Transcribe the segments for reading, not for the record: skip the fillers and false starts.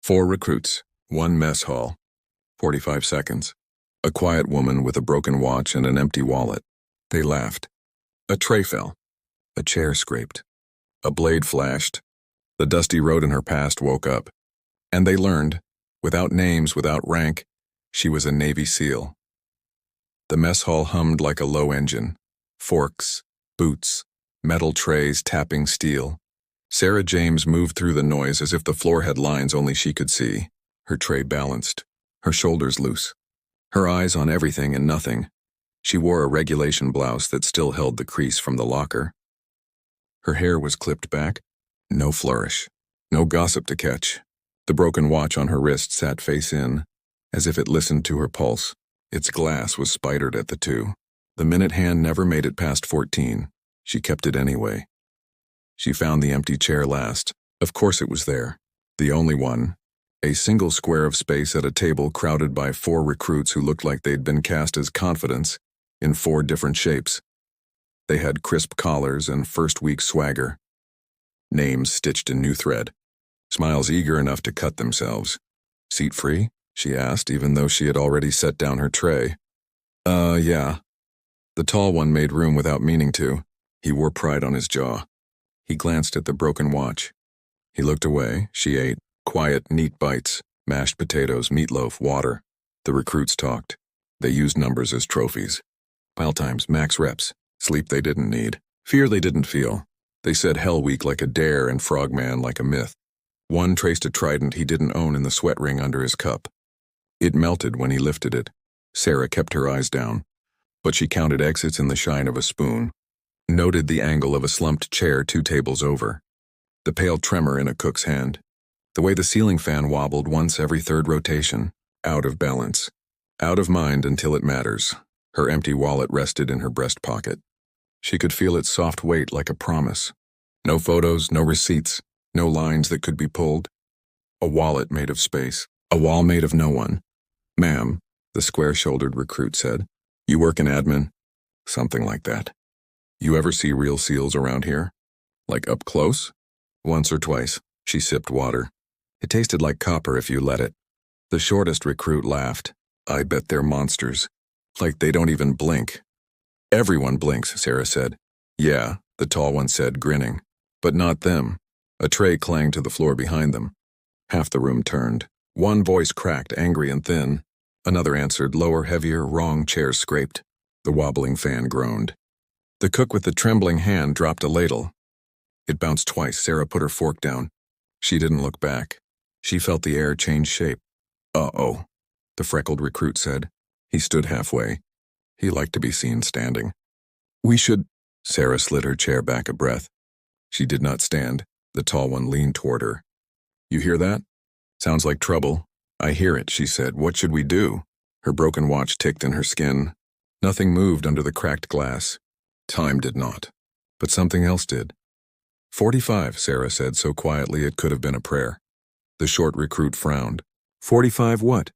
4 recruits, 1 mess hall, 45 seconds. A quiet woman with a broken watch and an empty wallet. They laughed. A tray fell. A chair scraped. A blade flashed. The dusty road in her past woke up. And they learned, without names, without rank, she was a Navy SEAL. The mess hall hummed like a low engine. Forks, boots, metal trays tapping steel. Sarah James moved through the noise as if the floor had lines only she could see. Her tray balanced, her shoulders loose. Her eyes on everything and nothing. She wore a regulation blouse that still held the crease from the locker. Her hair was clipped back. No flourish. No gossip to catch. The broken watch on her wrist sat face in, as if it listened to her pulse. Its glass was spidered at the 2. The minute hand never made it past 14. She kept it anyway. She found the empty chair last. Of course it was there. The only one. A single square of space at a table crowded by 4 recruits who looked like they'd been cast as confidants in 4 different shapes. They had crisp collars and first-week swagger. Names stitched in new thread. Smiles eager enough to cut themselves. "Seat free?" she asked, even though she had already set down her tray. Yeah." The tall one made room without meaning to. He wore pride on his jaw. He glanced at the broken watch. He looked away. She ate. Quiet, neat bites. Mashed potatoes, meatloaf, water. The recruits talked. They used numbers as trophies. Pile times, max reps. Sleep they didn't need. Fear they didn't feel. They said Hell Week like a dare and Frogman like a myth. One traced a trident he didn't own in the sweat ring under his cup. It melted when he lifted it. Sarah kept her eyes down. But she counted exits in the shine of a spoon. Noted the angle of a slumped chair 2 tables over. The pale tremor in a cook's hand. The way the ceiling fan wobbled once every 3rd rotation. Out of balance. Out of mind until it matters. Her empty wallet rested in her breast pocket. She could feel its soft weight like a promise. No photos, no receipts, no lines that could be pulled. A wallet made of space. A wall made of no one. "Ma'am," the square-shouldered recruit said. "You work in admin?" "Something like that." "You ever see real SEALs around here? Like up close?" "Once or twice." She sipped water. It tasted like copper if you let it. The shortest recruit laughed. "I bet they're monsters. Like they don't even blink." "Everyone blinks," Sarah said. "Yeah," the tall one said, grinning. "But not them." A tray clanged to the floor behind them. Half the room turned. One voice cracked, angry and thin. Another answered, lower, heavier, wrong, chairs scraped. The wobbling fan groaned. The cook with the trembling hand dropped a ladle. It bounced twice. Sarah put her fork down. She didn't look back. She felt the air change shape. "Uh-oh," the freckled recruit said. He stood halfway. He liked to be seen standing. "We should—" Sarah slid her chair back a breath. She did not stand. The tall one leaned toward her. "You hear that? Sounds like trouble." "I hear it," she said. "What should we do?" Her broken watch ticked in her skin. Nothing moved under the cracked glass. Time did not. But something else did. 45, Sarah said so quietly it could have been a prayer. The short recruit frowned. 45 what?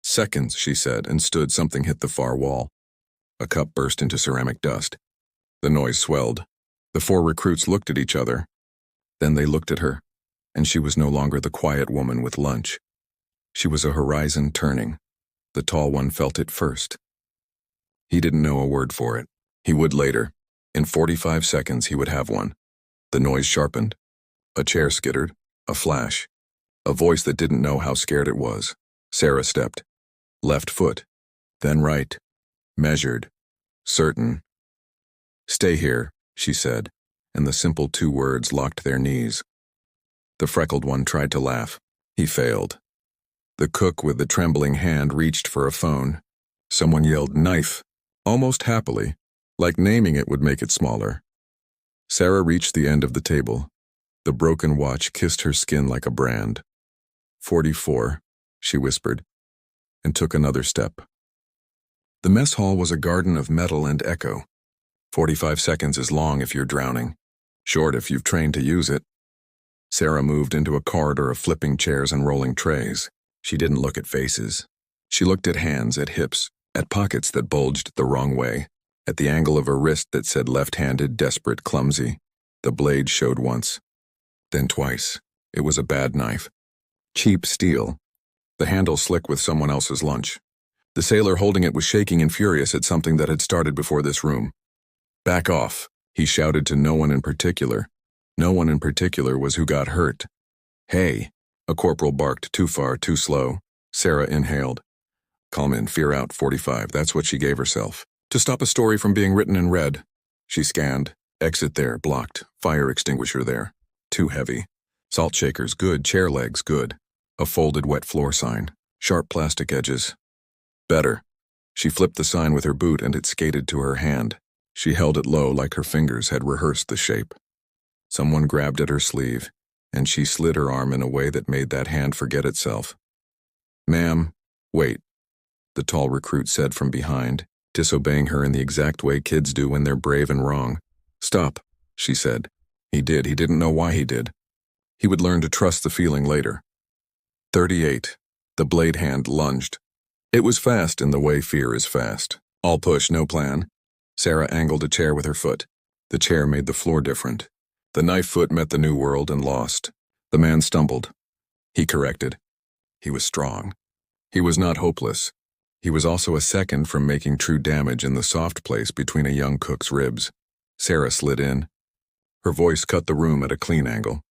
Seconds, she said, and stood. Something hit the far wall. A cup burst into ceramic dust. The noise swelled. The 4 recruits looked at each other. Then they looked at her, and she was no longer the quiet woman with lunch. She was a horizon turning. The tall one felt it first. He didn't know a word for it. He would later. In 45 seconds he would have one. The noise sharpened. A chair skittered. A flash. A voice that didn't know how scared it was. Sarah stepped. Left foot. Then right. Measured. Certain. Stay here, she said, and the simple 2 words locked their knees. The freckled one tried to laugh. He failed. The cook with the trembling hand reached for a phone. Someone yelled, "Knife," almost happily, like naming it would make it smaller. Sarah reached the end of the table. The broken watch kissed her skin like a brand. 44, she whispered, and took another step. The mess hall was a garden of metal and echo. 45 seconds is long if you're drowning, short if you've trained to use it. Sarah moved into a corridor of flipping chairs and rolling trays. She didn't look at faces. She looked at hands, at hips, at pockets that bulged the wrong way, at the angle of a wrist that said left-handed, desperate, clumsy. The blade showed once. Then twice. It was a bad knife. Cheap steel. The handle slick with someone else's lunch. The sailor holding it was shaking and furious at something that had started before this room. "Back off," he shouted to no one in particular. No one in particular was who got hurt. "Hey," a corporal barked, too far, too slow. Sarah inhaled. "Calm in, fear out, 45, that's what she gave herself. To stop a story from being written in red." She scanned. Exit there, blocked. Fire extinguisher there. Too heavy. Salt shakers, good. Chair legs, good. A folded wet floor sign. Sharp plastic edges. Better. She flipped the sign with her boot and it skated to her hand. She held it low like her fingers had rehearsed the shape. Someone grabbed at her sleeve, and she slid her arm in a way that made that hand forget itself. "Ma'am, wait," the tall recruit said from behind, disobeying her in the exact way kids do when they're brave and wrong. "Stop," she said. He did. He didn't know why he did. He would learn to trust the feeling later. 38. The blade hand lunged. It was fast in the way fear is fast. All push, no plan. Sarah angled a chair with her foot. The chair made the floor different. The knife foot met the new world and lost. The man stumbled. He corrected. He was strong. He was not hopeless. He was also a second from making true damage in the soft place between a young cook's ribs. Sarah slid in. Her voice cut the room at a clean angle.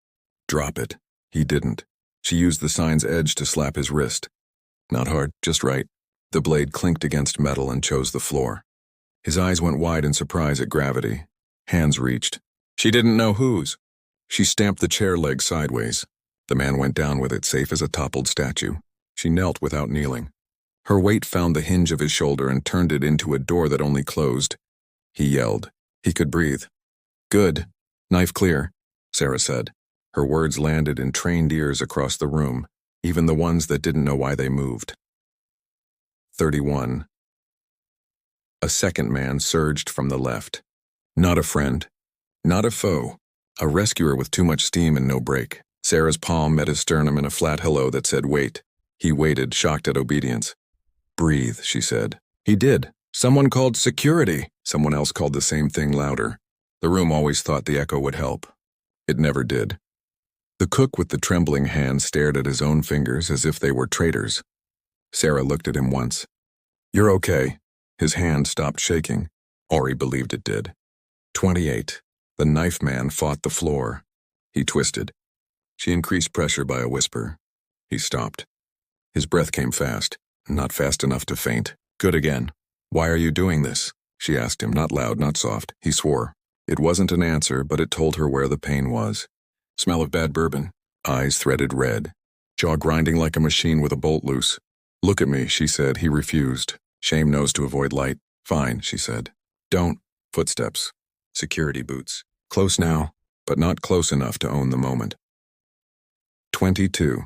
"Drop it." He didn't. She used the sign's edge to slap his wrist. Not hard, just right. The blade clinked against metal and chose the floor. His eyes went wide in surprise at gravity. Hands reached. She didn't know whose. She stamped the chair leg sideways. The man went down with it, safe as a toppled statue. She knelt without kneeling. Her weight found the hinge of his shoulder and turned it into a door that only closed. He yelled. He could breathe. "Good. Knife clear," Sarah said. Her words landed in trained ears across the room, even the ones that didn't know why they moved. 31. A second man surged from the left. Not a friend. Not a foe. A rescuer with too much steam and no brake. Sarah's palm met his sternum in a flat hello that said wait. He waited, shocked at obedience. "Breathe," she said. He did. Someone called security. Someone else called the same thing louder. The room always thought the echo would help. It never did. The cook with the trembling hand stared at his own fingers as if they were traitors. Sarah looked at him once. "You're okay." His hand stopped shaking, or he believed it did. 28. The knife man fought the floor. He twisted. She increased pressure by a whisper. He stopped. His breath came fast, not fast enough to faint. "Good again." "Why are you doing this?" she asked him, not loud, not soft. He swore. It wasn't an answer, but it told her where the pain was. Smell of bad bourbon. Eyes threaded red. Jaw grinding like a machine with a bolt loose. "Look at me," she said. He refused. Shame knows to avoid light. "Fine," she said. "Don't." Footsteps. Security boots. Close now, but not close enough to own the moment. 22.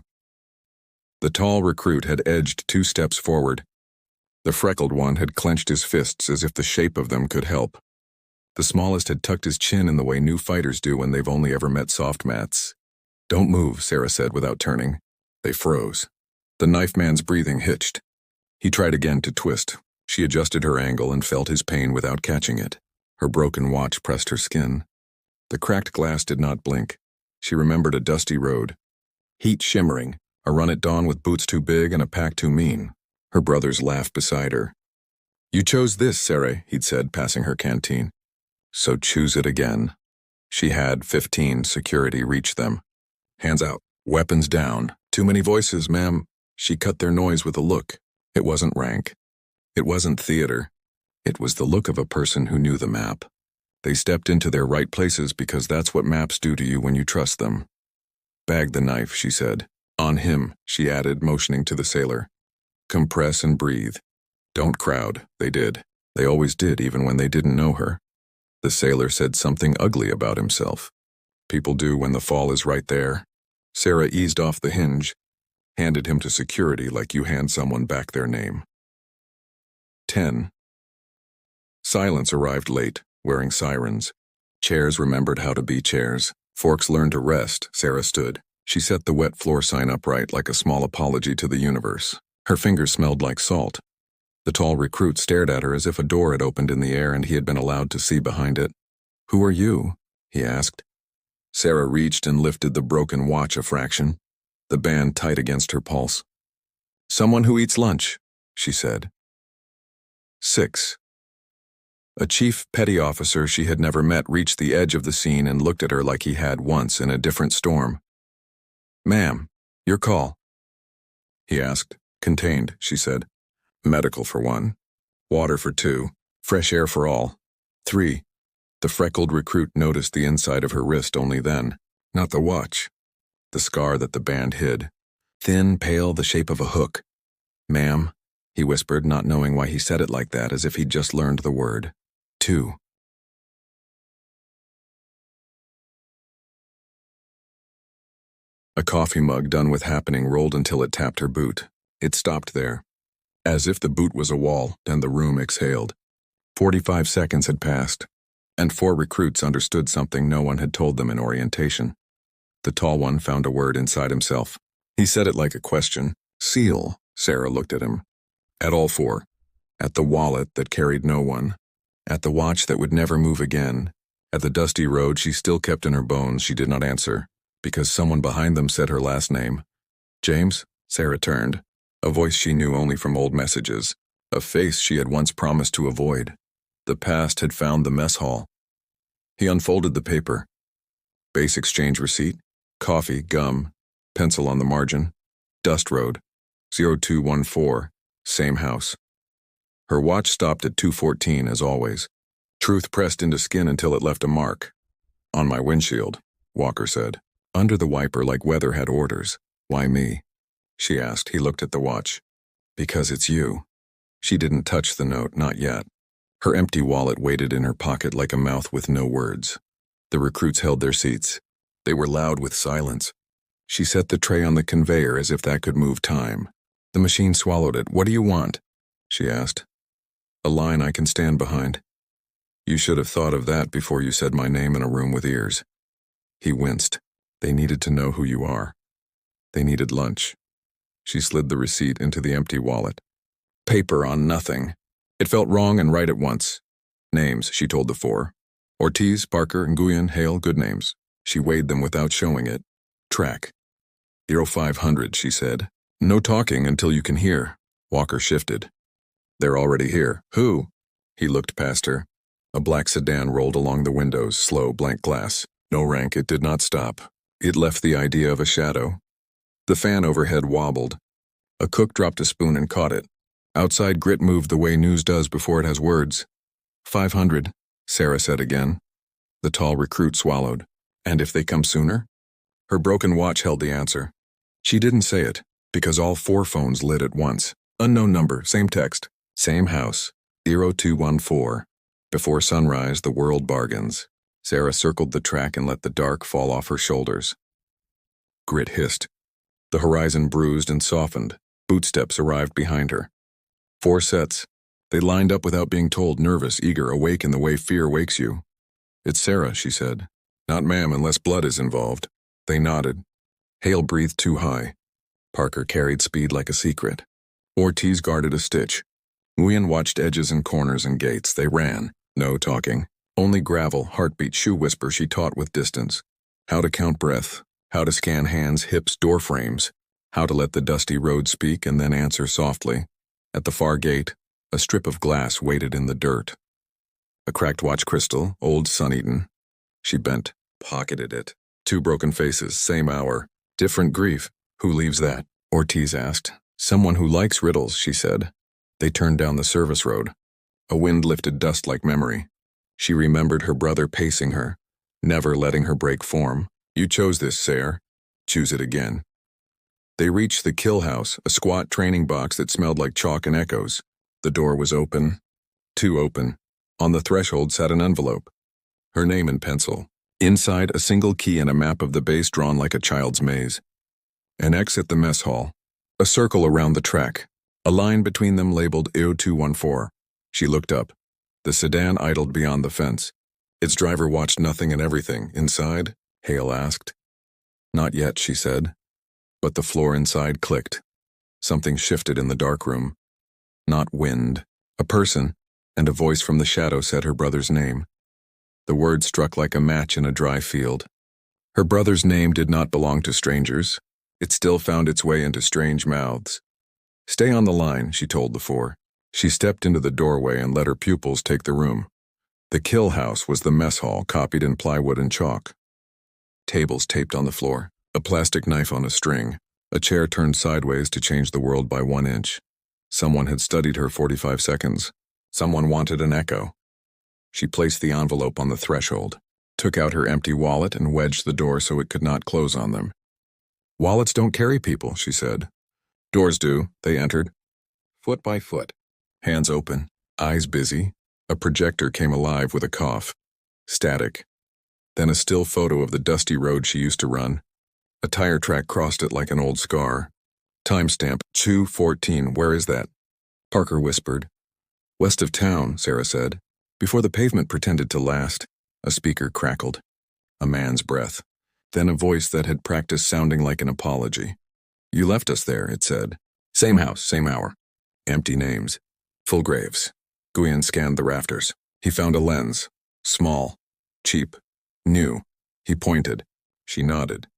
The tall recruit had edged 2 steps forward. The freckled one had clenched his fists as if the shape of them could help. The smallest had tucked his chin in the way new fighters do when they've only ever met soft mats. "Don't move," Sarah said without turning. They froze. The knife man's breathing hitched. He tried again to twist. She adjusted her angle and felt his pain without catching it. Her broken watch pressed her skin. The cracked glass did not blink. She remembered a dusty road. Heat shimmering, a run at dawn with boots too big and a pack too mean. Her brothers laughed beside her. "You chose this, Sarah," he'd said, passing her canteen. "So choose it again." She had 15 security reach them. Hands out, weapons down. "Too many voices, ma'am." She cut their noise with a look. It wasn't rank. It wasn't theater. It was the look of a person who knew the map. They stepped into their right places because that's what maps do to you when you trust them. "Bag the knife," she said. "On him," she added, motioning to the sailor. "Compress and breathe. Don't crowd." They did. They always did, even when they didn't know her. The sailor said something ugly about himself. People do when the fall is right there. Sarah eased off the hinge, handed him to security like you hand someone back their name. 10. Silence arrived late, wearing sirens. Chairs remembered how to be chairs. Forks learned to rest. Sarah stood. She set the wet floor sign upright like a small apology to the universe. Her fingers smelled like salt. The tall recruit stared at her as if a door had opened in the air and he had been allowed to see behind it. "Who are you?" he asked. Sarah reached and lifted the broken watch a fraction. the band tight against her pulse. "Someone who eats lunch," she said. 6. A chief petty officer she had never met reached the edge of the scene and looked at her like he had once in a different storm. "Ma'am, your call," he asked. "Contained," she said. "Medical for 1, water for 2, fresh air for all, 3. The freckled recruit noticed the inside of her wrist only then, not the watch. The scar that the band hid. Thin, pale, the shape of a hook. "Ma'am," he whispered, not knowing why he said it like that, as if he'd just learned the word. 2. A coffee mug done with happening rolled until it tapped her boot. It stopped there, as if the boot was a wall, and the room exhaled. 45 seconds had passed, and 4 recruits understood something no one had told them in orientation. The tall one found a word inside himself. He said it like a question. "Seal." Sarah looked at him. At all 4. At the wallet that carried no one. At the watch that would never move again. At the dusty road she still kept in her bones. She did not answer, because someone behind them said her last name. "James?" Sarah turned. A voice she knew only from old messages. A face she had once promised to avoid. The past had found the mess hall. He unfolded the paper. Base exchange receipt, coffee, gum, pencil on the margin, Dust Road, 0214, same house. Her watch stopped at 2:14 as always. Truth pressed into skin until it left a mark. "On my windshield," Walker said. Under the wiper like weather had orders. "Why me?" she asked. He looked at the watch. "Because it's you." She didn't touch the note, not yet. Her empty wallet waited in her pocket like a mouth with no words. The recruits held their seats. They were loud with silence. She set the tray on the conveyor as if that could move time. The machine swallowed it. "What do you want?" she asked. "A line I can stand behind." "You should have thought of that before you said my name in a room with ears." He winced. "They needed to know who you are. They needed lunch." She slid the receipt into the empty wallet. Paper on nothing. It felt wrong and right at once. Names, she told the 4. Ortiz, Parker, Nguyen, Hale, good names. She weighed them without showing it. Track. 0500, she said. "No talking until you can hear." Walker shifted. "They're already here." "Who?" He looked past her. A black sedan rolled along the windows, slow, blank glass. No rank, it did not stop. It left the idea of a shadow. The fan overhead wobbled. A cook dropped a spoon and caught it. Outside, grit moved the way news does before it has words. 500, Sarah said again. The tall recruit swallowed. "And if they come sooner?" Her broken watch held the answer. She didn't say it, because all 4 phones lit at once. Unknown number, same text, same house, 0214. Before sunrise, the world bargains. Sarah circled the track and let the dark fall off her shoulders. Grit hissed. The horizon bruised and softened. Bootsteps arrived behind her. 4 sets. They lined up without being told, nervous, eager, awake in the way fear wakes you. "It's Sarah," she said. "Not ma'am unless blood is involved." They nodded. Hale breathed too high. Parker carried speed like a secret. Ortiz guarded a stitch. Nguyen watched edges and corners and gates. They ran. No talking. Only gravel, heartbeat, shoe whisper she taught with distance. How to count breath. How to scan hands, hips, door frames. How to let the dusty road speak and then answer softly. At the far gate, a strip of glass waited in the dirt. A cracked watch crystal, old sun-eaten. She bent, pocketed it. 2 broken faces, same hour. Different grief. "Who leaves that?" Ortiz asked. "Someone who likes riddles," she said. They turned down the service road. A wind lifted dust like memory. She remembered her brother pacing her, never letting her break form. "You chose this, Sarah. Choose it again." They reached the kill house, a squat training box that smelled like chalk and echoes. The door was open. Too open. On the threshold sat an envelope. Her name in pencil. Inside, a single key and a map of the base drawn like a child's maze. An X at the mess hall. A circle around the track. A line between them labeled 0214. She looked up. The sedan idled beyond the fence. Its driver watched nothing and everything. "Inside?" Hale asked. "Not yet," she said. But the floor inside clicked. Something shifted in the dark room. Not wind. A person, and a voice from the shadow said her brother's name. The word struck like a match in a dry field. Her brother's name did not belong to strangers. It still found its way into strange mouths. "Stay on the line," she told the four. She stepped into the doorway and let her pupils take the room. The kill house was the mess hall, copied in plywood and chalk. Tables taped on the floor, a plastic knife on a string, a chair turned sideways to change the world by 1 inch. Someone had studied her 45 seconds. Someone wanted an echo. She placed the envelope on the threshold, took out her empty wallet and wedged the door so it could not close on them. "Wallets don't carry people," she said. "Doors do." They entered. Foot by foot. Hands open, eyes busy. A projector came alive with a cough. Static. Then a still photo of the dusty road she used to run. A tire track crossed it like an old scar. Timestamp 2:14. "Where is that?" Parker whispered. "West of town," Sarah said. Before the pavement pretended to last, a speaker crackled. A man's breath. Then a voice that had practiced sounding like an apology. "You left us there," it said. "Same house, same hour." Empty names. Full graves. Guion scanned the rafters. He found a lens. Small. Cheap. New. He pointed. She nodded.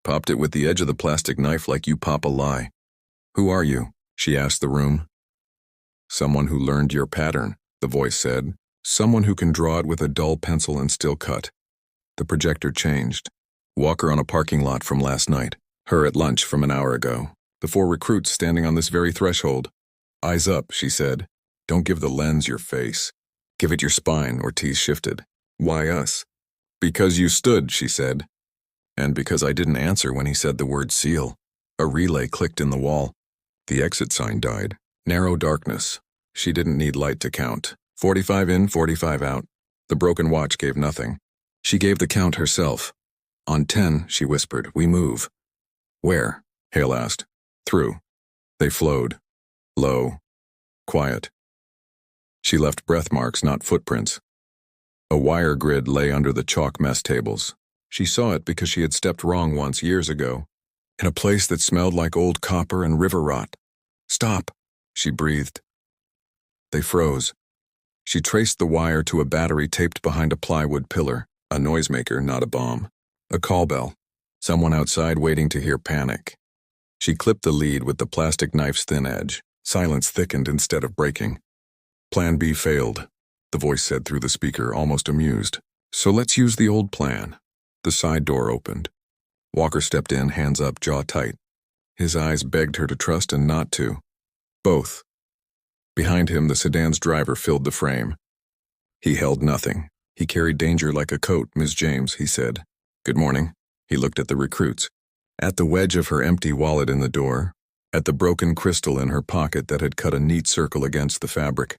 "Popped it with the edge of the plastic knife like you pop a lie." "Who are you?" she asked the room. "Someone who learned your pattern," the voice said. "Someone who can draw it with a dull pencil and still cut." The projector changed. Walker on a parking lot from last night. Her at lunch from an hour ago. The 4 recruits standing on this very threshold. "Eyes up," she said. "Don't give the lens your face. Give it your spine," Ortiz shifted. "Why us?" "Because you stood," she said. "And because I didn't answer when he said the word seal." A relay clicked in the wall. The exit sign died. Narrow darkness. She didn't need light to count. 45 in, 45 out. The broken watch gave nothing. She gave the count herself. "On 10, she whispered, "we move." "Where?" Hale asked. "Through." They flowed. Low. Quiet. She left breath marks, not footprints. A wire grid lay under the chalk mess tables. She saw it because she had stepped wrong once years ago, in a place that smelled like old copper and river rot. "Stop," she breathed. They froze. She traced the wire to a battery taped behind a plywood pillar, a noisemaker, not a bomb. A call bell. Someone outside waiting to hear panic. She clipped the lead with the plastic knife's thin edge. Silence thickened instead of breaking. "Plan B failed," the voice said through the speaker, almost amused. "So let's use the old plan." The side door opened. Walker stepped in, hands up, jaw tight. His eyes begged her to trust and not to. Both. Behind him, the sedan's driver filled the frame. He held nothing. He carried danger like a coat, "Miss James," he said. "Good morning." He looked at the recruits. At the wedge of her empty wallet in the door. At the broken crystal in her pocket that had cut a neat circle against the fabric.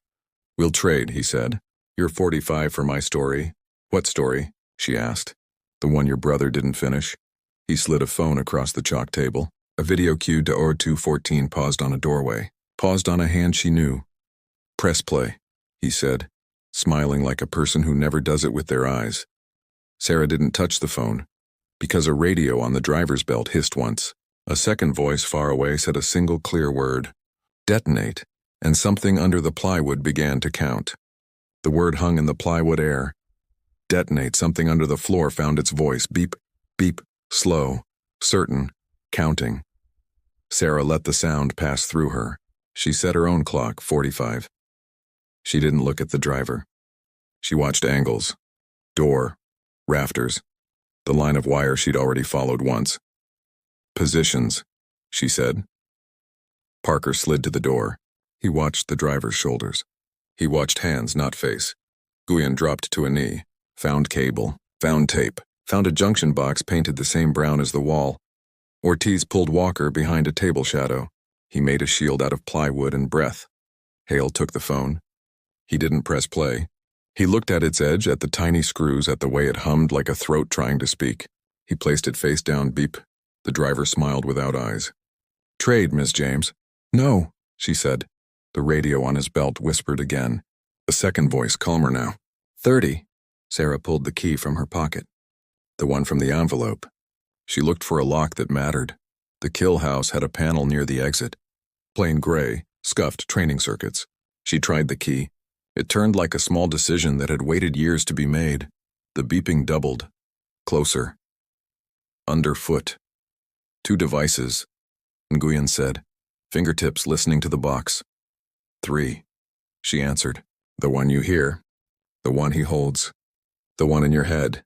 "We'll trade," he said. "You're 45 for my story." "What story?" she asked. "The one your brother didn't finish." He slid a phone across the chalk table. A video cue to O214 paused on a doorway. Paused on a hand she knew. "Press play," he said, smiling like a person who never does it with their eyes. Sarah didn't touch the phone, because a radio on the driver's belt hissed once. A second voice far away said a single clear word. "Detonate," and something under the plywood began to count. The word hung in the plywood air. Detonate. Something under the floor found its voice. Beep, beep, slow, certain, counting. Sarah let the sound pass through her. She set her own clock, 45. She didn't look at the driver. She watched angles. Door. Rafters. The line of wire she'd already followed once. "Positions," she said. Parker slid to the door. He watched the driver's shoulders. He watched hands, not face. Guion dropped to a knee. Found cable. Found tape. Found a junction box painted the same brown as the wall. Ortiz pulled Walker behind a table shadow. He made a shield out of plywood and breath. Hale took the phone. He didn't press play. He looked at its edge, at the tiny screws, at the way it hummed like a throat trying to speak. He placed it face down. Beep. The driver smiled without eyes. "Trade, Miss James." "No," she said. The radio on his belt whispered again. A second voice, calmer now. 30. Sarah pulled the key from her pocket. The one from the envelope. She looked for a lock that mattered. The kill house had a panel near the exit. Plain gray, scuffed training circuits. She tried the key. It turned like a small decision that had waited years to be made. The beeping doubled. Closer. Underfoot. 2 devices, Nguyen said, fingertips listening to the box. 3, she answered. The one you hear, the one he holds, the one in your head.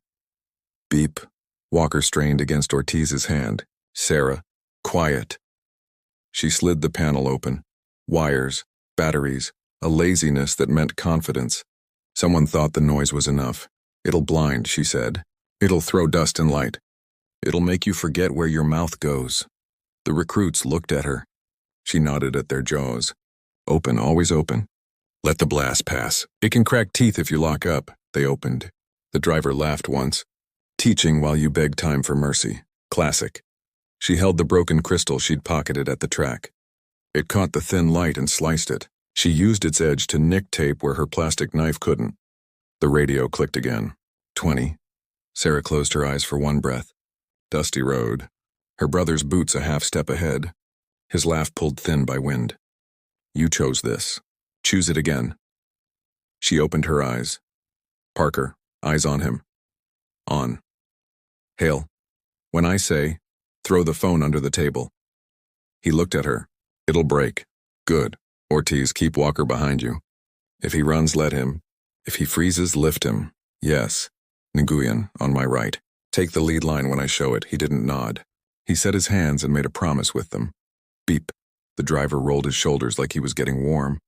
Beep. Walker strained against Ortiz's hand. Sarah, quiet. She slid the panel open. Wires, batteries, a laziness that meant confidence. Someone thought the noise was enough. It'll blind, she said. It'll throw dust and light. It'll make you forget where your mouth goes. The recruits looked at her. She nodded at their jaws. Open, always open. Let the blast pass. It can crack teeth if you lock up. They opened. The driver laughed once. Teaching while you beg time for mercy. Classic. She held the broken crystal she'd pocketed at the track. It caught the thin light and sliced it. She used its edge to nick tape where her plastic knife couldn't. The radio clicked again. 20. Sarah closed her eyes for one breath. Dusty road. Her brother's boots a half step ahead. His laugh pulled thin by wind. You chose this. Choose it again. She opened her eyes. Parker, eyes on him. On. Hale, when I say, throw the phone under the table. He looked at her. It'll break. Good. Ortiz, keep Walker behind you. If he runs, let him. If he freezes, lift him. Yes. Nguyen, on my right. Take the lead line when I show it. He didn't nod. He set his hands and made a promise with them. Beep. The driver rolled his shoulders like he was getting warm.